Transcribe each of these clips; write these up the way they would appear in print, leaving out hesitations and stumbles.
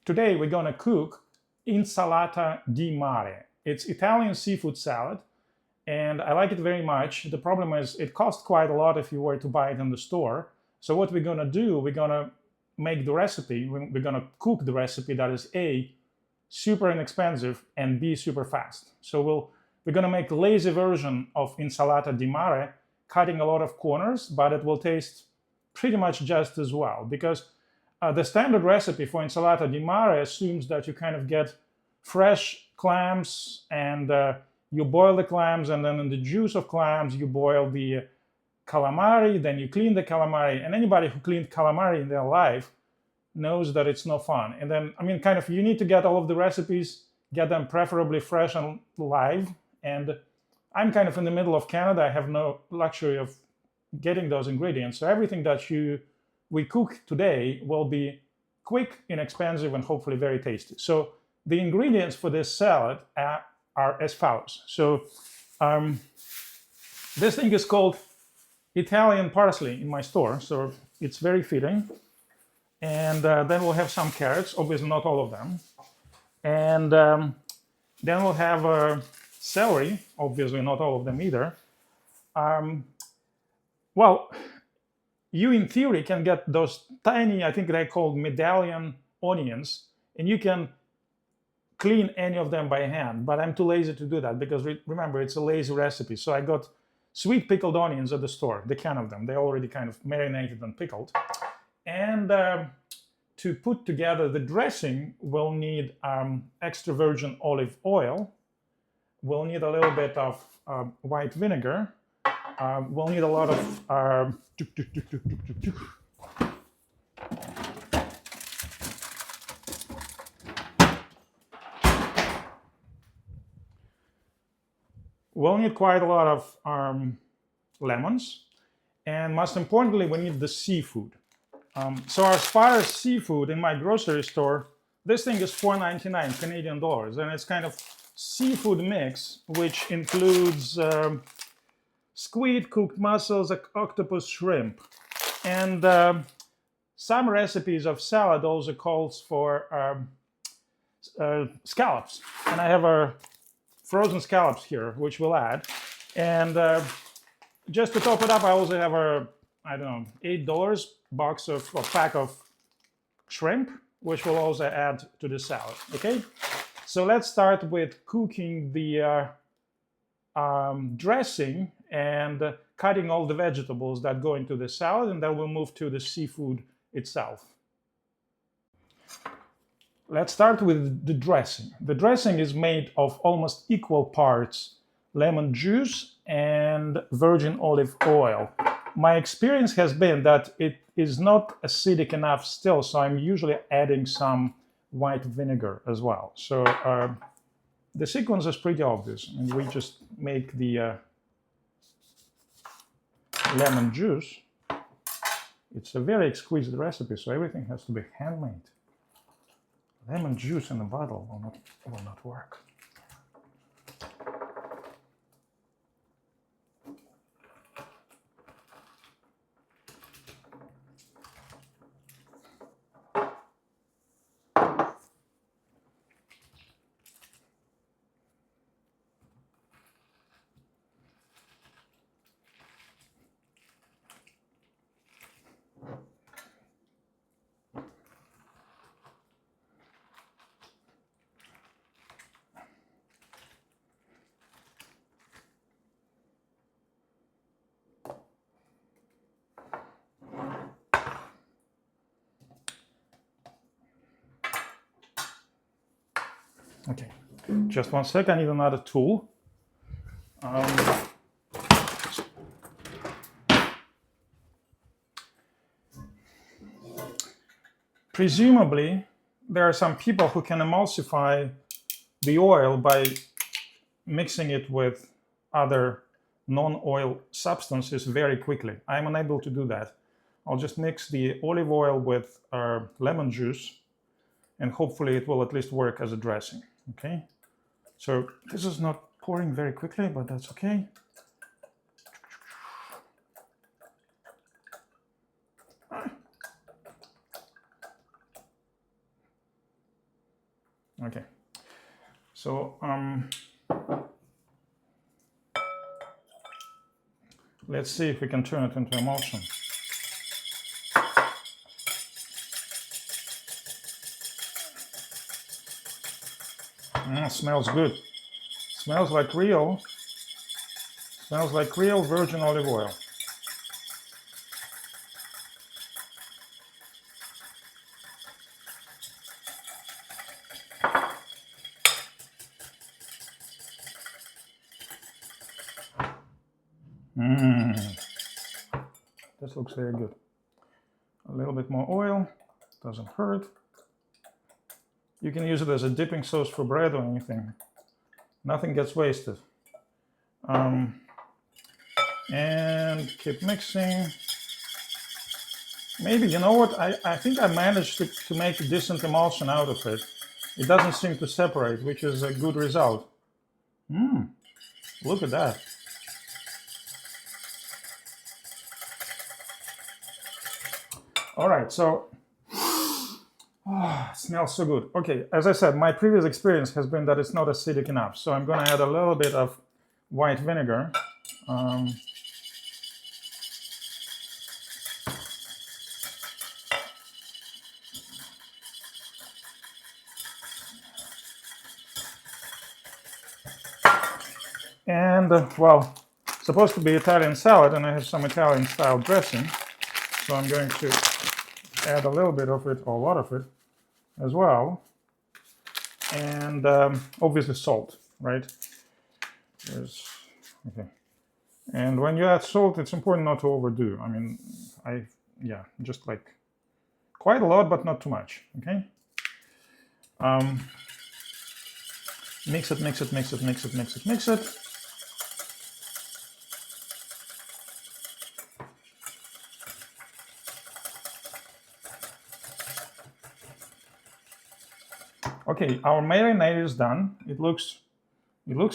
today we're gonna cook Insalata di Mare. It's Italian seafood salad, and I like it very much. The problem is it costs quite a lot if you were to buy it in the store. So what we're gonna do, we're gonna make the recipe, we're gonna cook the recipe that is A, super inexpensive, and B, super fast. So we're gonna make a lazy version of Insalata di Mare, cutting a lot of corners, but it will taste pretty much just as well, because the standard recipe for Insalata di Mare assumes that you kind of get fresh clams and you boil the clams, and then in the juice of clams you boil the calamari, then you clean the calamari, and anybody who cleaned calamari in their life knows that it's no fun. And then, I mean, kind of, you need to get all of the recipes, get them preferably fresh and live. And I'm kind of in the middle of Canada. I have no luxury of getting those ingredients. So everything that we cook today will be quick, inexpensive, and hopefully very tasty. So the ingredients for this salad are as follows. So this thing is called Italian parsley in my store, so it's very fitting. And then we'll have some carrots, obviously not all of them. And then we'll have celery, obviously not all of them either. Well, you in theory can get those tiny, I think they're called medallion onions, and you can clean any of them by hand, but I'm too lazy to do that because remember, it's a lazy recipe. So I got sweet pickled onions at the store, the can of them. They're already kind of marinated and pickled. And to put together the dressing, we'll need extra virgin olive oil. We'll need a little bit of white vinegar. We'll need a lot of we'll need quite a lot of lemons. And most importantly, we need the seafood. So as far as seafood in my grocery store, this thing is $4.99 Canadian dollars, and it's kind of seafood mix, which includes squid, cooked mussels, octopus, shrimp. And some recipes of salad also calls for scallops. And I have frozen scallops here, which we'll add. And just to top it up, I also have I don't know, $8 box of a pack of shrimp, which we'll also add to the salad. Okay, so let's start with cooking the dressing and cutting all the vegetables that go into the salad, and then we'll move to the seafood itself. Let's start with the dressing. The dressing is made of almost equal parts lemon juice and virgin olive oil. My experience has been that it is not acidic enough still, so I'm usually adding some white vinegar as well. So the sequence is pretty obvious, and we just make the lemon juice. It's a very exquisite recipe, so everything has to be handmade. Lemon juice in a bottle will not work. Okay, just one sec, I need another tool. Presumably, there are some people who can emulsify the oil by mixing it with other non-oil substances very quickly. I'm unable to do that. I'll just mix the olive oil with lemon juice, and hopefully it will at least work as a dressing. Okay, so this is not pouring very quickly, but that's okay. Okay. So let's see if we can turn it into emulsion. Smells good. Smells like real virgin olive oil. This looks very good. A little bit more oil, doesn't hurt. You can use it as a dipping sauce for bread or anything. Nothing gets wasted. And keep mixing. Maybe, you know what, I think I managed to make a decent emulsion out of it. It doesn't seem to separate, which is a good result. Look at that. All right, so it smells so good. Okay, as I said, my previous experience has been that it's not acidic enough, so I'm going to add a little bit of white vinegar. And, well, it's supposed to be Italian salad, and I have some Italian-style dressing, so I'm going to add a little bit of it, or a lot of it, as well. And obviously salt, right? Okay. And when you add salt, it's important not to overdo. I mean, just like quite a lot, but not too much, okay? Mix it, mix it, mix it, mix it, mix it, mix it. Okay, our marinade is done. It looks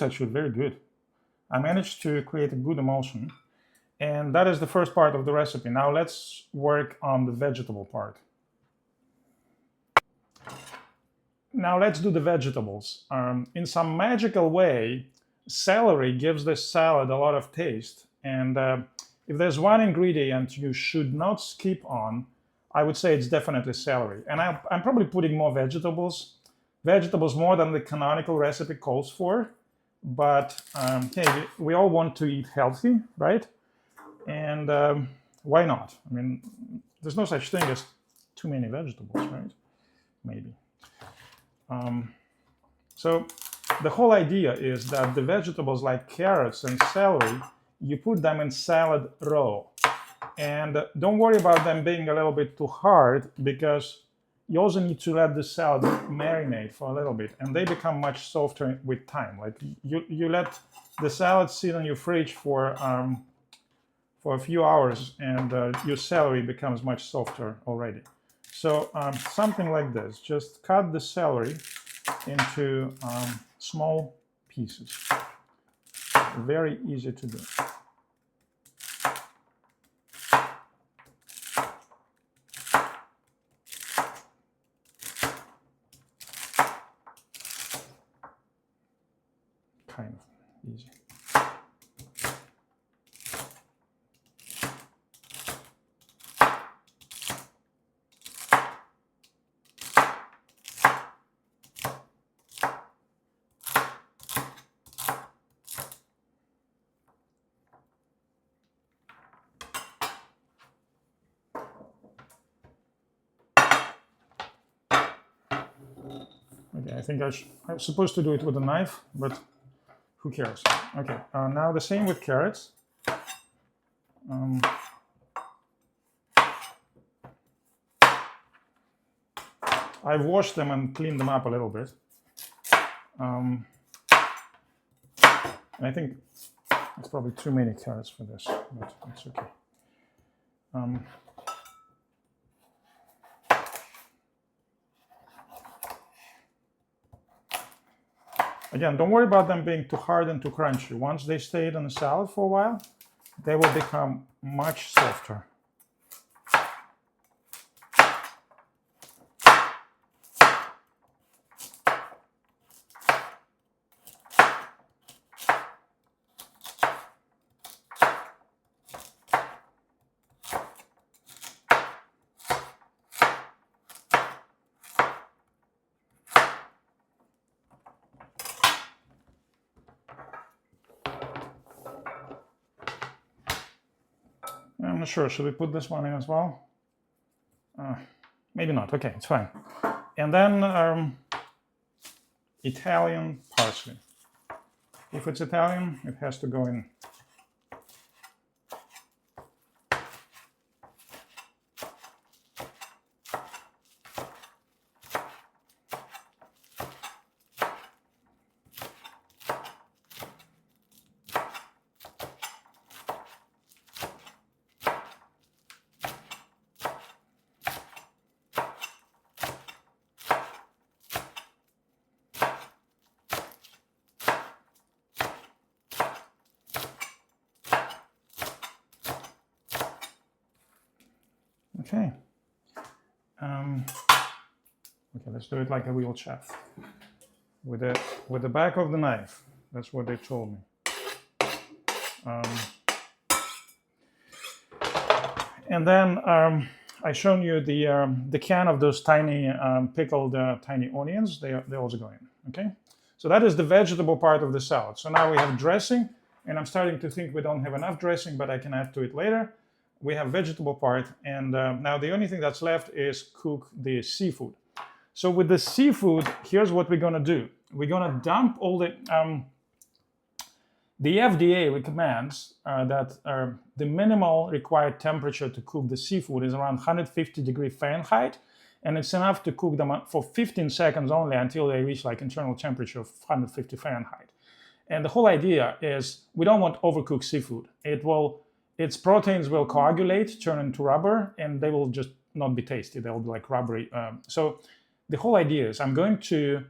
actually very good. I managed to create a good emulsion, and that is the first part of the recipe. Now let's work on the vegetable part. Now let's do the vegetables. In some magical way, celery gives this salad a lot of taste, and if there's one ingredient you should not skip on, I would say it's definitely celery. And I'm probably putting more vegetables more than the canonical recipe calls for, but hey, we all want to eat healthy, right? And why not? I mean, there's no such thing as too many vegetables, right? Maybe. So the whole idea is that the vegetables like carrots and celery, you put them in salad raw. And don't worry about them being a little bit too hard, because you also need to let the salad marinate for a little bit, and they become much softer with time. Like you let the salad sit in your fridge for a few hours, and your celery becomes much softer already. So something like this. Just cut the celery into small pieces. Very easy to do. Kind of easy. Okay, I think I'm supposed to do it with a knife, but who cares? Okay, now the same with carrots. I've washed them and cleaned them up a little bit. And I think it's probably too many carrots for this, but it's okay. Again, don't worry about them being too hard and too crunchy. Once they stayed in the salad for a while, they will become much softer. not sure. Should we put this one in as well? Maybe not. Okay, it's fine. And then Italian parsley. If it's Italian, it has to go in. Okay. Okay, let's do it like a real chef. With the back of the knife. That's what they told me. And then I shown you the can of those tiny pickled tiny onions. They also go in. Okay. So that is the vegetable part of the salad. So now we have dressing, and I'm starting to think we don't have enough dressing, but I can add to it later. We have vegetable part, and now the only thing that's left is cook the seafood. So with the seafood, here's what we're gonna do. We're gonna dump all the FDA recommends that the minimal required temperature to cook the seafood is around 150 degrees Fahrenheit, and it's enough to cook them for 15 seconds only until they reach like internal temperature of 150 Fahrenheit. And the whole idea is we don't want overcooked seafood. Its proteins will coagulate, turn into rubber, and they will just not be tasty. They'll be like rubbery. So the whole idea is I'm going to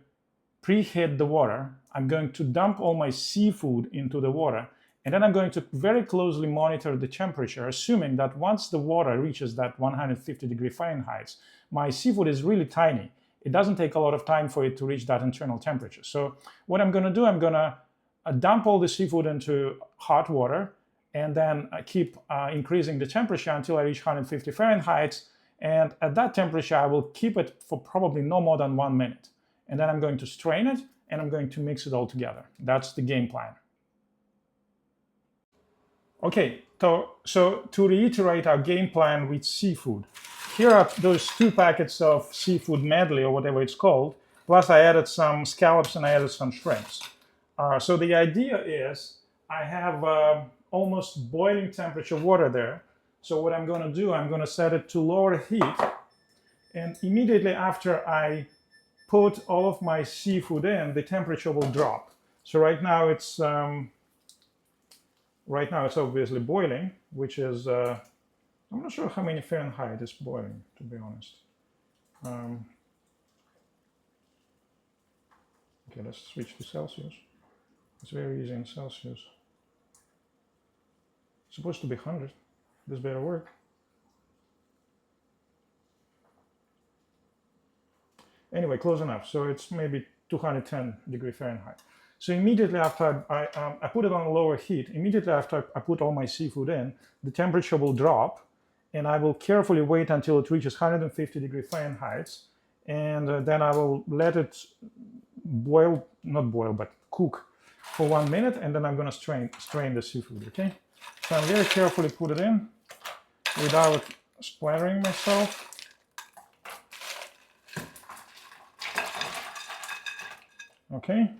preheat the water. I'm going to dump all my seafood into the water, and then I'm going to very closely monitor the temperature, assuming that once the water reaches that 150 degrees Fahrenheit, my seafood is really tiny. It doesn't take a lot of time for it to reach that internal temperature. So what I'm going to do, I'm going to dump all the seafood into hot water, and then keep increasing the temperature until I reach 150 Fahrenheit. And at that temperature, I will keep it for probably no more than 1 minute. And then I'm going to strain it, and I'm going to mix it all together. That's the game plan. Okay, so to reiterate our game plan with seafood, here are those 2 packets of seafood medley, or whatever it's called, plus I added some scallops and I added some shrimps. So the idea is I have almost boiling temperature water there. So what I'm going to do, I'm going to set it to lower heat, and immediately after I put all of my seafood in, the temperature will drop. So right now it's obviously boiling, which is I'm not sure how many Fahrenheit is boiling, to be honest. Okay, let's switch to Celsius. It's very easy in Celsius. It's supposed to be 100. This better work. Anyway, close enough. So it's maybe 210 degrees Fahrenheit. So immediately after I put it on lower heat, immediately after I put all my seafood in, the temperature will drop, and I will carefully wait until it reaches 150 degrees Fahrenheit, and then I will let it boil, not boil, but cook for 1 minute, and then I'm going to strain the seafood, okay? So I'm very carefully put it in without splattering myself. Okay,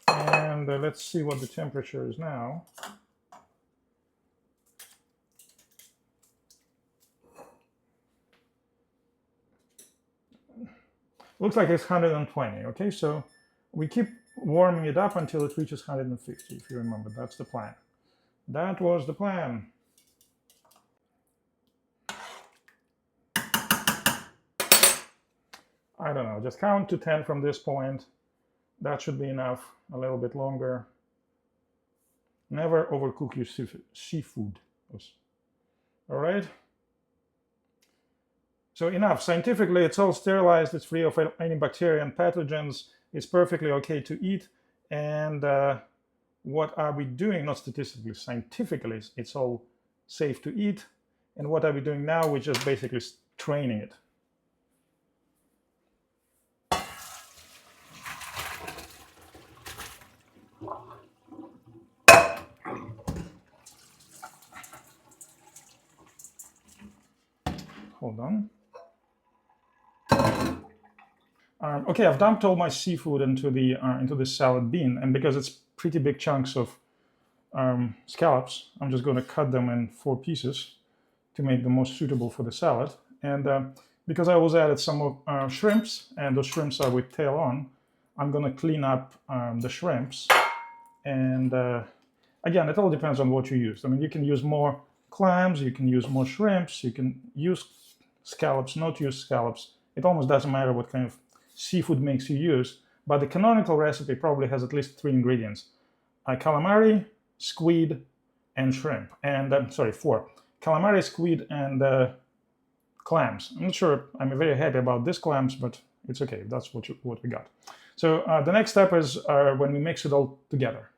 and let's see what the temperature is now. Looks like it's 120, okay? So we keep warming it up until it reaches 150, if you remember. That's the plan. That was the plan. I don't know, just count to 10 from this point. That should be enough, a little bit longer. Never overcook your seafood. All right? So enough. Scientifically, it's all sterilized. It's free of any bacteria and pathogens. It's perfectly okay to eat. And what are we doing? Not statistically, scientifically, it's all safe to eat. And what are we doing now? We're just basically training it. on. Okay, I've dumped all my seafood into the salad bin, and because it's pretty big chunks of scallops, I'm just going to cut them in 4 pieces to make them most suitable for the salad. And because I also added some shrimps, and those shrimps are with tail on, I'm going to clean up the shrimps. And again, it all depends on what you use. I mean, you can use more clams, you can use more shrimps, you can use scallops, not use scallops. It almost doesn't matter what kind of seafood mix you use, but the canonical recipe probably has at least 3 ingredients: calamari, squid, and shrimp. And sorry, 4: calamari, squid, and clams. I'm not sure I'm very happy about these clams, but it's okay. That's what we got. So the next step is when we mix it all together.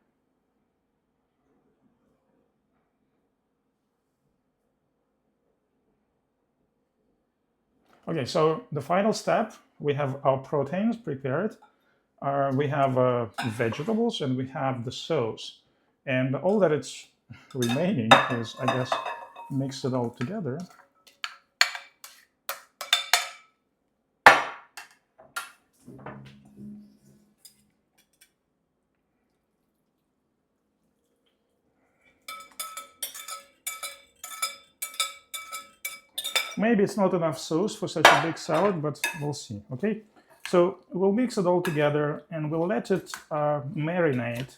Okay, so the final step, we have our proteins prepared. We have vegetables, and we have the sauce. And all that it's remaining is, I guess, mix it all together. Maybe it's not enough sauce for such a big salad, but we'll see, okay? So we'll mix it all together, and we'll let it marinate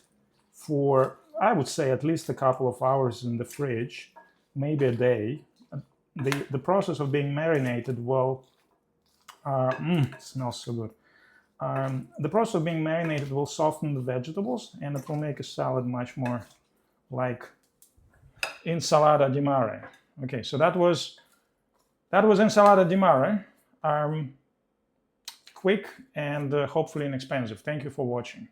for, I would say, at least a couple of hours in the fridge, maybe a day. The process of being marinated will, it smells so good. The process of being marinated will soften the vegetables, and it will make a salad much more like Insalata di Mare. Okay, so that was Insalata di Mare. Quick and hopefully inexpensive. Thank you for watching.